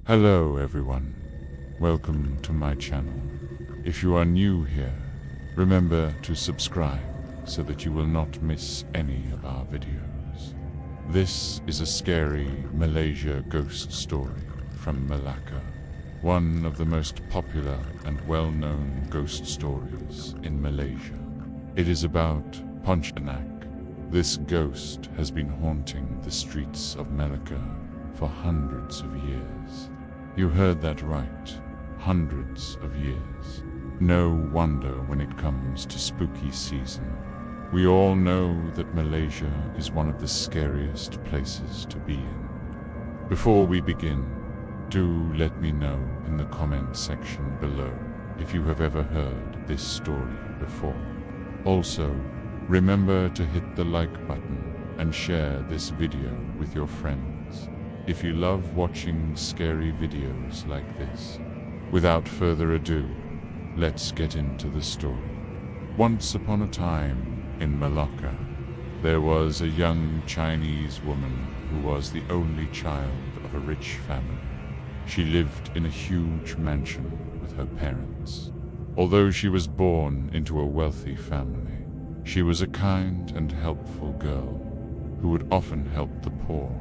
Hello everyone, welcome to my channel. If you are new here, remember to subscribe so that you will not miss any of our videos. This is a scary Malaysia ghost story from Melaka, one of the most popular and well-known ghost stories in Malaysia. It is about pontianak. This ghost has been haunting the streets of Melaka for hundreds of years. You heard that right, hundreds of years. No wonder when it comes to spooky season. We all know that Malaysia is one of the scariest places to be in. Before we begin, do let me know in the comment section below if you have ever heard this story before. Also, remember to hit the like button and share this video with your friends if you love watching scary videos like this. Without further ado, let's get into the story. Once upon a time in Melaka, there was a young Chinese woman who was the only child of a rich family. She lived in a huge mansion with her parents. Although she was born into a wealthy family, she was a kind and helpful girl who would often help the poor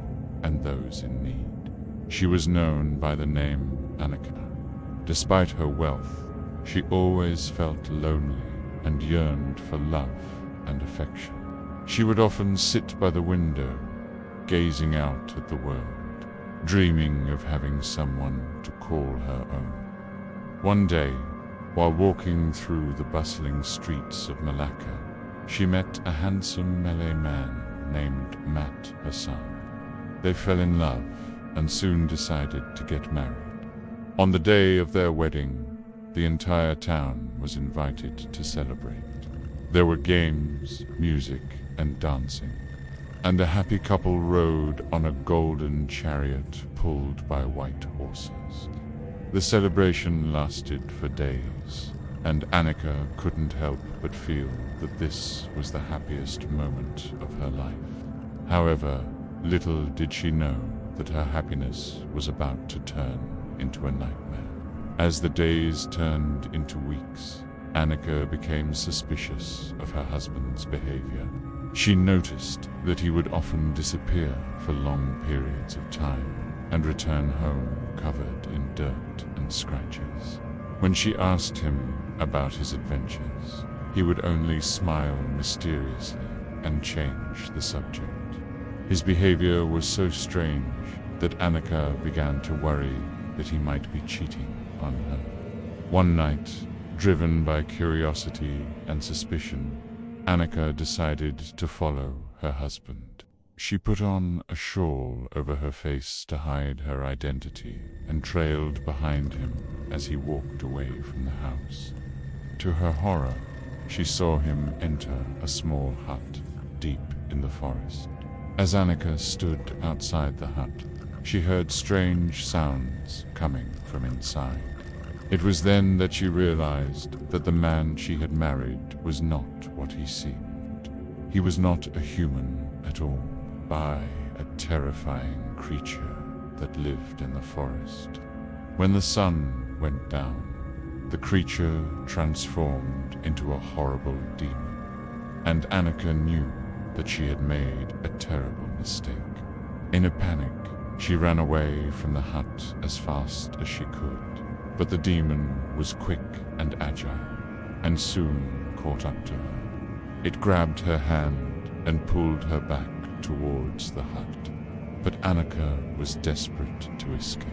and those in need. She was known by the name Annika. Despite her wealth, she always felt lonely and yearned for love and affection. She would often sit by the window, gazing out at the world, dreaming of having someone to call her own. One day, while walking through the bustling streets of Melaka, she met a handsome Malay man named Mat Hassan. They fell in love and soon decided to get married. On the day of their wedding, the entire town was invited to celebrate. There were games, music, and dancing, and a happy couple rode on a golden chariot pulled by white horses. The celebration lasted for days, and Annika couldn't help but feel that this was the happiest moment of her life. However, little did she know that her happiness was about to turn into a nightmare. As the days turned into weeks, Annika became suspicious of her husband's behavior. She noticed that he would often disappear for long periods of time and return home covered in dirt and scratches. When she asked him about his adventures, he would only smile mysteriously and change the subject. His behavior was so strange that Annika began to worry that he might be cheating on her. One night, driven by curiosity and suspicion, Annika decided to follow her husband. She put on a shawl over her face to hide her identity and trailed behind him as he walked away from the house. To her horror, she saw him enter a small hut deep in the forest. As Annika stood outside the hut, she heard strange sounds coming from inside. It was then that she realized that the man she had married was not what he seemed. He was not a human at all, but a terrifying creature that lived in the forest. When the sun went down, the creature transformed into a horrible demon, and Annika knew that she had made a terrible mistake. In a panic, she ran away from the hut as fast as she could, but the demon was quick and agile, and soon caught up to her. It grabbed her hand and pulled her back towards the hut, but Annika was desperate to escape.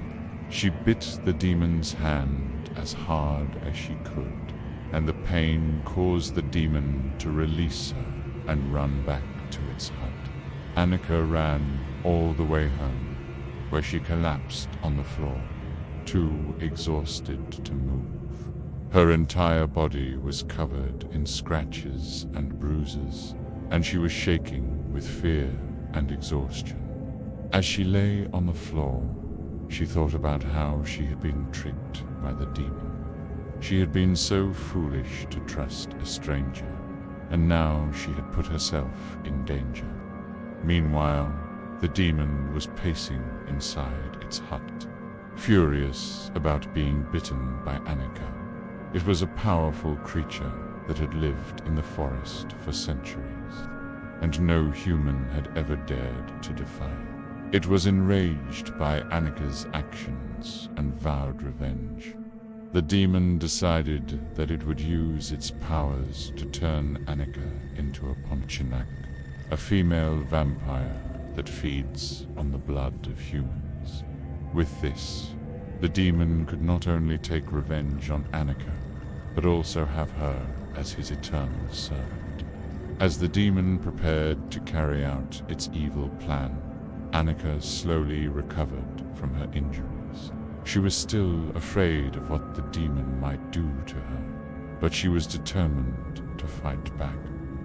She bit the demon's hand as hard as she could, and the pain caused the demon to release her and run back to its hut. Annika ran all the way home, where she collapsed on the floor, too exhausted to move. Her entire body was covered in scratches and bruises, and she was shaking with fear and exhaustion. As she lay on the floor, she thought about how she had been tricked by the demon. She had been so foolish to trust a stranger, and now she had put herself in danger. Meanwhile, the demon was pacing inside its hut, furious about being bitten by Annika. It was a powerful creature that had lived in the forest for centuries, and no human had ever dared to defy it. It was enraged by Annika's actions and vowed revenge. The demon decided that it would use its powers to turn Annika into a pontianak, a female vampire that feeds on the blood of humans. With this, the demon could not only take revenge on Annika, but also have her as his eternal servant. As the demon prepared to carry out its evil plan, Annika slowly recovered from her injuries. She was still afraid of what the demon might do to her, but she was determined to fight back.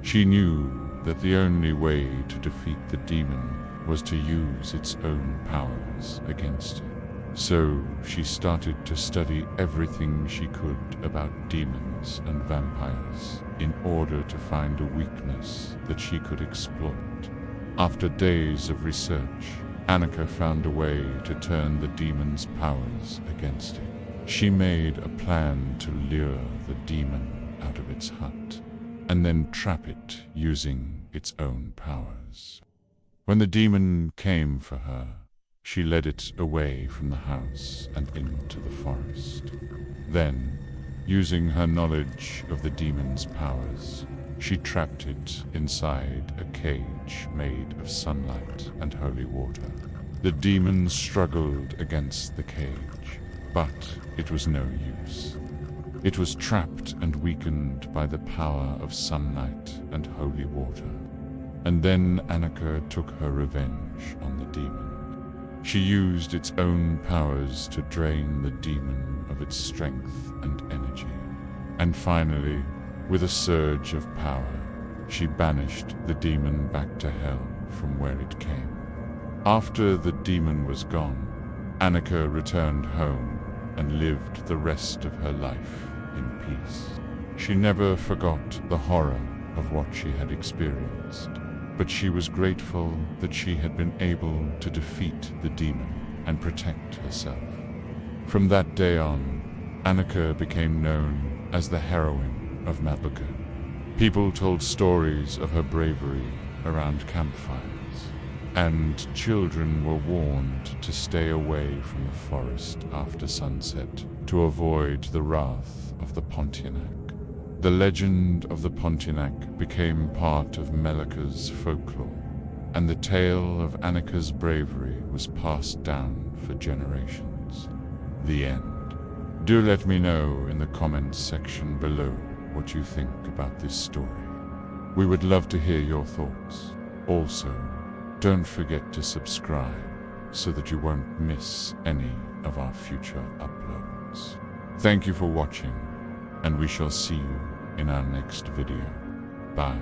She knew that the only way to defeat the demon was to use its own powers against it. So she started to study everything she could about demons and vampires in order to find a weakness that she could exploit. After days of research, Annika found a way to turn the demon's powers against it. She made a plan to lure the demon out of its hut, and then trap it using its own powers. When the demon came for her, she led it away from the house and into the forest. Then, using her knowledge of the demon's powers, she trapped it inside a cage made of sunlight and holy water. The demon struggled against the cage, but it was no use. It was trapped and weakened by the power of sunlight and holy water. And then Annika took her revenge on the demon. She used its own powers to drain the demon of its strength and energy. And finally, with a surge of power, she banished the demon back to hell from where it came. After the demon was gone, Annika returned home and lived the rest of her life in peace. She never forgot the horror of what she had experienced, but she was grateful that she had been able to defeat the demon and protect herself. From that day on, Annika became known as the heroine of Melaka. People told stories of her bravery around campfires, and children were warned to stay away from the forest after sunset to avoid the wrath of the pontianak. The legend of the pontianak became part of Melaka's folklore, and the tale of Annika's bravery was passed down for generations. The end. Do let me know in the comments section below what you think about this story. We would love to hear your thoughts. Also, don't forget to subscribe so that you won't miss any of our future uploads. Thank you for watching, and we shall see you in our next video. Bye.